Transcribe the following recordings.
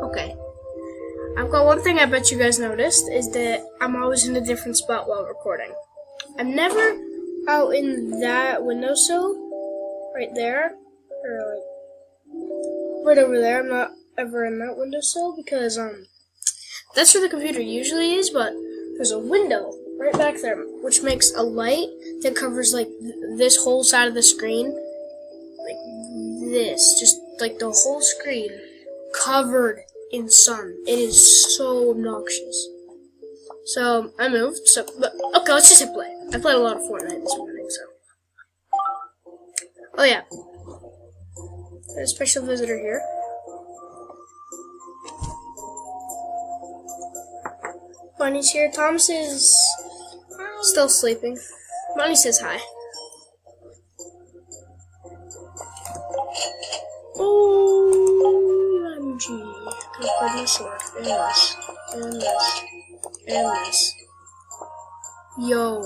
Okay. I've got one thing I bet you guys noticed is that I'm always in a different spot while recording. I'm never out in that windowsill right there, or like right over there. I'm not ever in that windowsill because that's where the computer usually is, but there's a window right back there which makes a light that covers like this whole side of the screen, like this, just like the whole screen covered in sun. It is so obnoxious. So I moved. But okay, let's just hit play. I played a lot of Fortnite this morning, so. Oh yeah, there's a special visitor here. Bunny's here. Thomas is still sleeping. Bunny says hi. OMG. Can I put my sword? And this. And this. And this. Yo.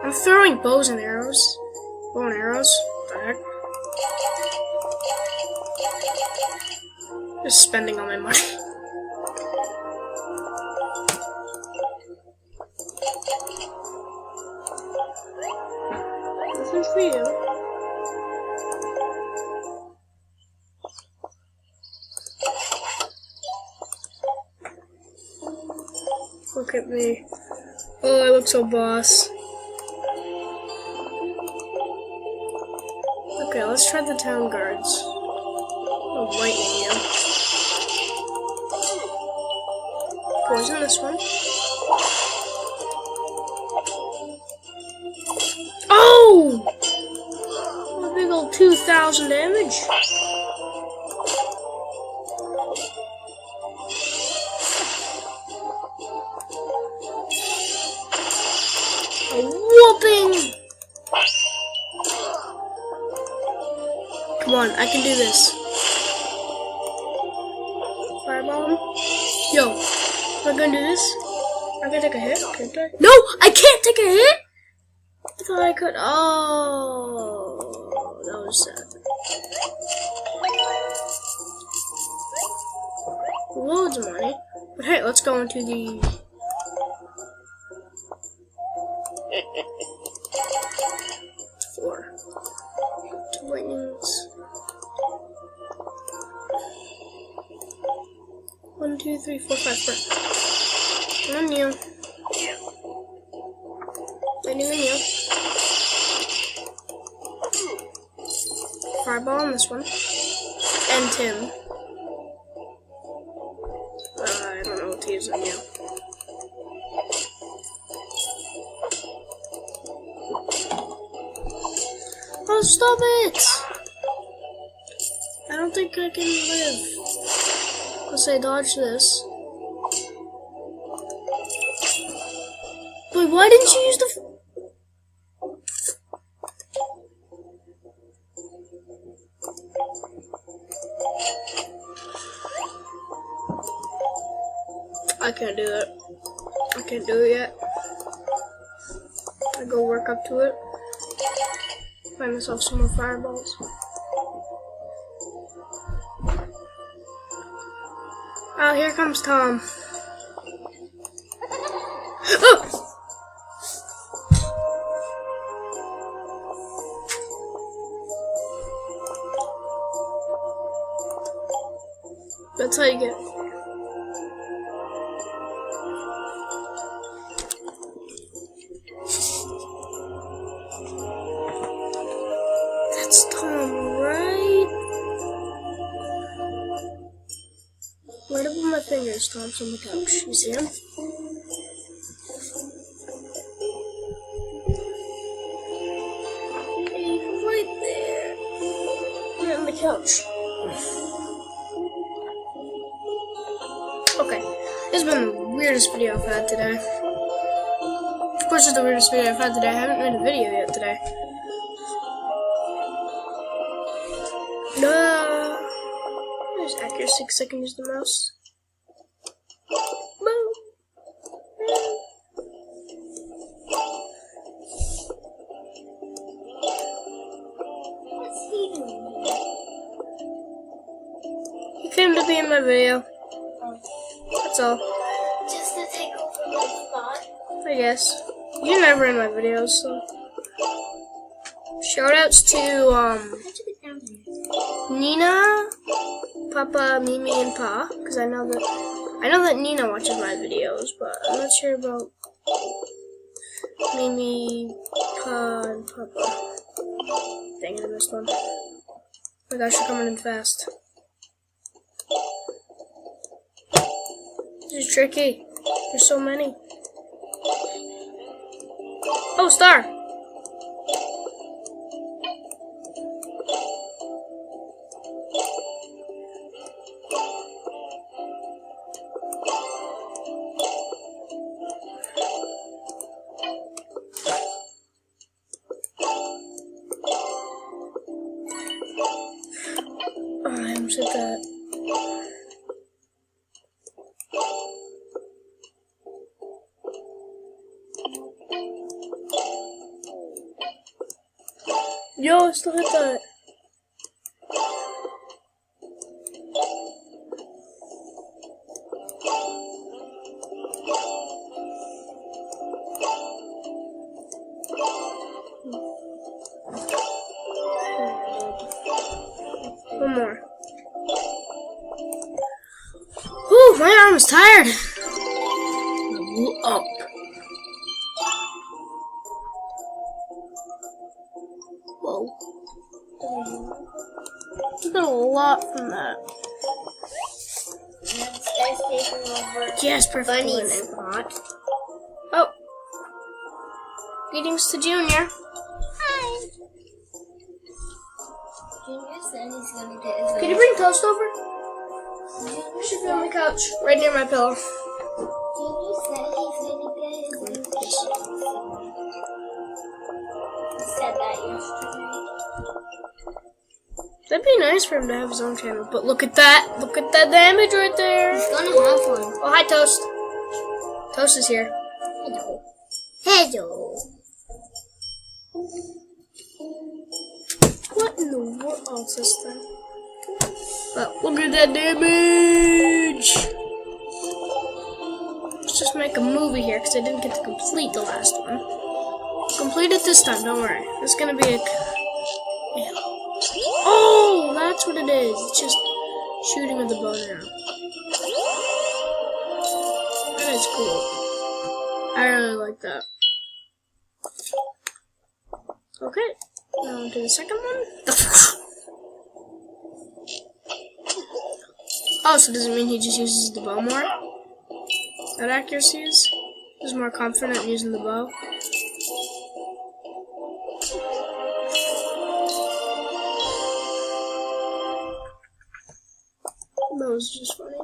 I'm throwing bows and arrows. Bow and arrows? What the heck? Just spending all my money. Nothing for you. Look at me. Oh, I look so boss. Okay, let's try the town guards. Oh, lightning, yeah. Poison this one. Oh! A big old 2,000 damage. A whooping! Come on, I can do this. Fireball him. Yo, am I gonna do this? I can take a hit, can't I? No, I can't take a hit! I thought I could. Oh, that was sad. Loads of money. But hey, let's go into the... floor. 2 lightnings. 1, 2, 3, 4, 5. Come on, you. Lightning on you. Fireball on this one. And Tim. I don't know what to use on you. Oh, stop it! I don't think I can live. Unless I dodge this. Wait, why didn't you use the... I can't do it. I can't do it yet. I go work up to it. Find myself some more fireballs. Oh, here comes Tom. Oh! That's how you get. That's Tom, right? Where to put my fingers? Tom's on the couch. You see him? He's right there. Right on the couch. Okay, this has been the weirdest video I've had today. Of course it's the weirdest video I've had today. I haven't made a video yet today. No. There's accuracy because I can use the mouse. Boom. What's he doing? He came to be in my video. That's all. Just to take over my spot. I guess. You're never in my videos, so. Shoutouts to, Nina, Papa, Mimi, and Pa, because I know that Nina watches my videos, but I'm not sure about Mimi, Pa, and Papa. Dang it, I missed one. Oh my gosh, you're coming in fast. This is tricky. There's so many. Oh, star! Oh, I almost hit that. Yo, I still hit that. One more. Whew, my arm is tired. Level up. Whoa. You got a lot from that. Next guy's taking over. Yes, perfect. Bunny's spot. Oh. Greetings to Junior. Hi. Junior said he's gonna get his. Can you bring Toast over? Junior Should be on the couch, right near my pillow. Junior said he's gonna get his own channel. He said that yesterday. That'd be nice for him to have his own channel, but look at that! Look at that damage right there! He's gonna have one. Oh, hi, Toast. Toast is here. Hello. Hello. What in the world? Oh, it's this thing. But look at that damage! Let's just make a movie here, because I didn't get to complete the last one. Complete it this time, don't worry. It's gonna be a... Oh, that's what it is. It's just shooting with the bow and arrow. That is cool. I really like that. Okay, now on to the second one. Oh, so does it mean he just uses the bow more? That accuracy is? He's more confident using the bow. That was just funny.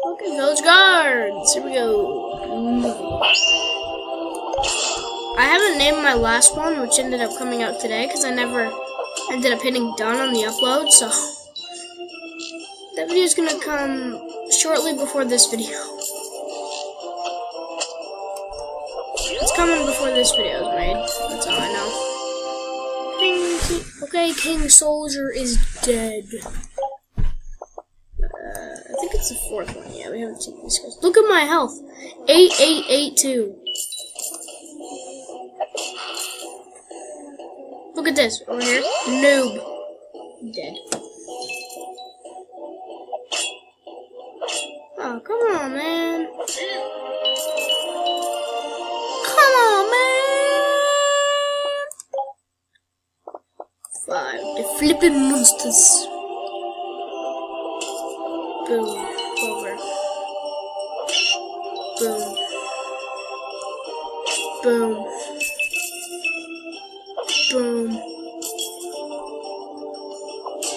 Okay, village guards. Here we go. I haven't named my last one, which ended up coming out today, because I never ended up hitting done on the upload, so that video is going to come shortly before this video. It's coming before this video is made. That's all I know. Okay, King Soldier is dead. I think it's the fourth one. Yeah, we haven't seen these guys. Look at my health. 8882. Look at this. Over here. Noob. Dead. Oh, come on, man. Come on, man. 5. The flipping monsters. Boom. Over. Boom. Boom. Boom.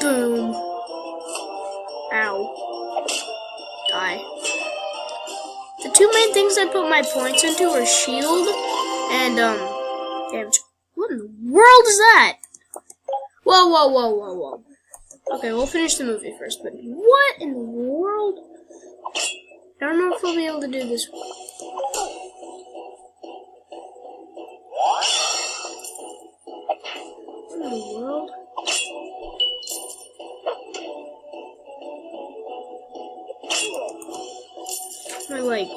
Boom. Ow. Die. The two main things I put my points into are shield and, damage. What in the world is that? Whoa, whoa, whoa, whoa, whoa. Okay, we'll finish the movie first, but what in the world? I don't know if we'll be able to do this. What in the world? My leg.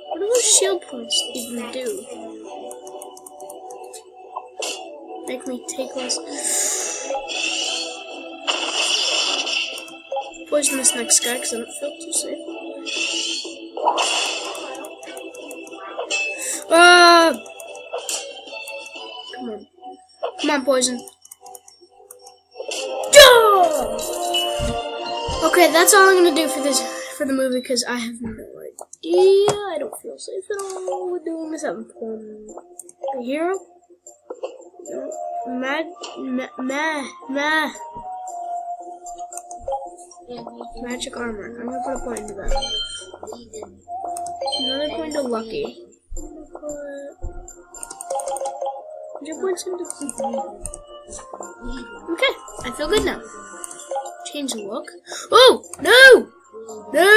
What do those shield points even do? Make me take less. Poison this next guy because I don't feel too safe. Come on. Come on, poison. Okay, that's all I'm gonna do for the movie because I have no idea. I don't feel safe at all with doing this. I'm a hero. No. Magic armor. I'm gonna put a point into that. Another point to Lucky. 100 points into. Okay, I feel good now. Change the look. Oh no! No!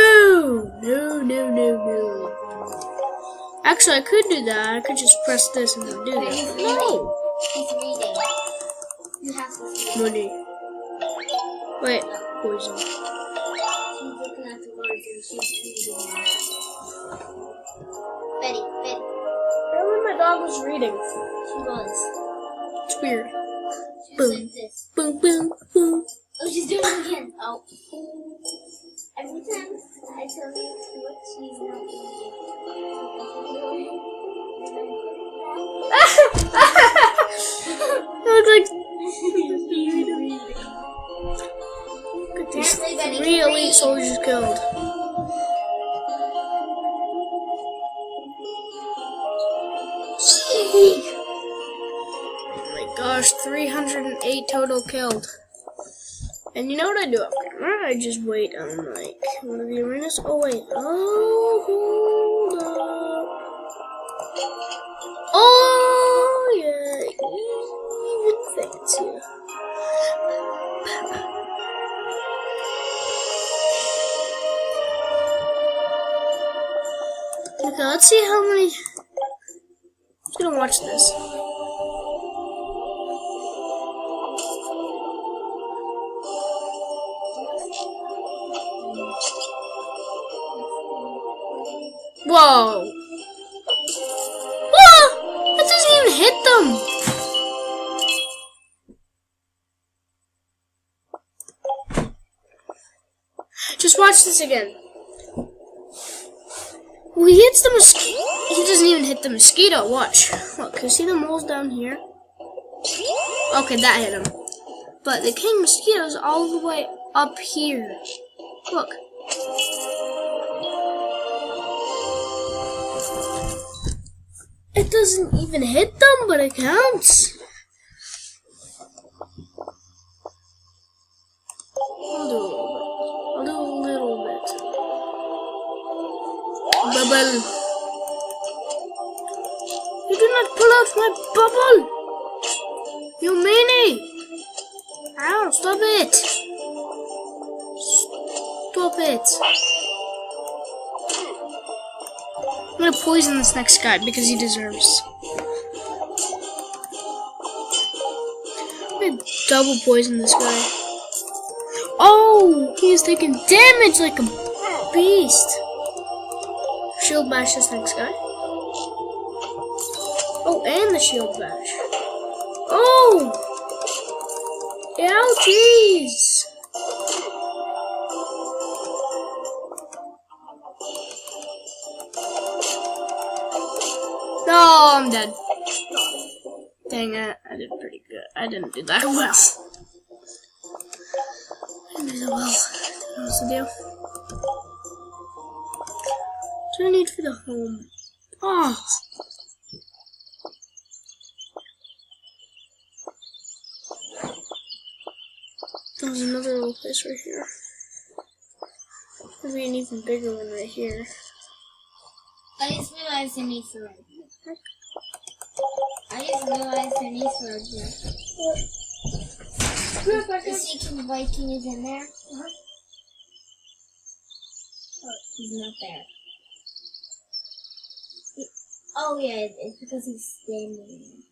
Actually, I could do that. I could just press this and then do that. No! He's reading. You have to see. Money. Wait, poison. She's looking at the words and she's reading. Betty. Earlier my dog was reading. She was. It's weird. She Boom. said this. Boom, boom, boom. Oh, she's doing it again. Oh. Every time I tell you what she's not doing. Look at these 3 elite soldiers killed. Oh my gosh, 308 total killed. And you know what I do up camera? I just wait on like one of the arenas. Oh wait. Oh, hold up. Oh yeah, even fancier. Okay, let's see how many. I'm just gonna watch this. Whoa! Whoa! That doesn't even hit them! Just watch this again. Well, he hits the mosquito. He doesn't even hit the mosquito. Watch. Look, can you see the moles down here? Okay, that hit him. But the king mosquito's all the way up here. Look. It doesn't even hit them, but it counts. I'll do a little bit. Bubble. You do not pull out my bubble. You meanie. Ow, stop it. Stop it. I'm gonna poison this next guy because he deserves. I'm gonna double poison this guy. Oh, he is taking damage like a beast. Shield bash this next guy. Oh, and the shield bash. Oh! Ouchies! No, I'm dead. Dang it, I did pretty good. I didn't do that well. I didn't do that well. What's the deal? What do I need for the home? Oh! There's another little place right here. Maybe an even bigger one right here. I just realized there needs to right here. What? The Sea Viking is in there. Oh, he's not there. Oh yeah, it's because he's standing.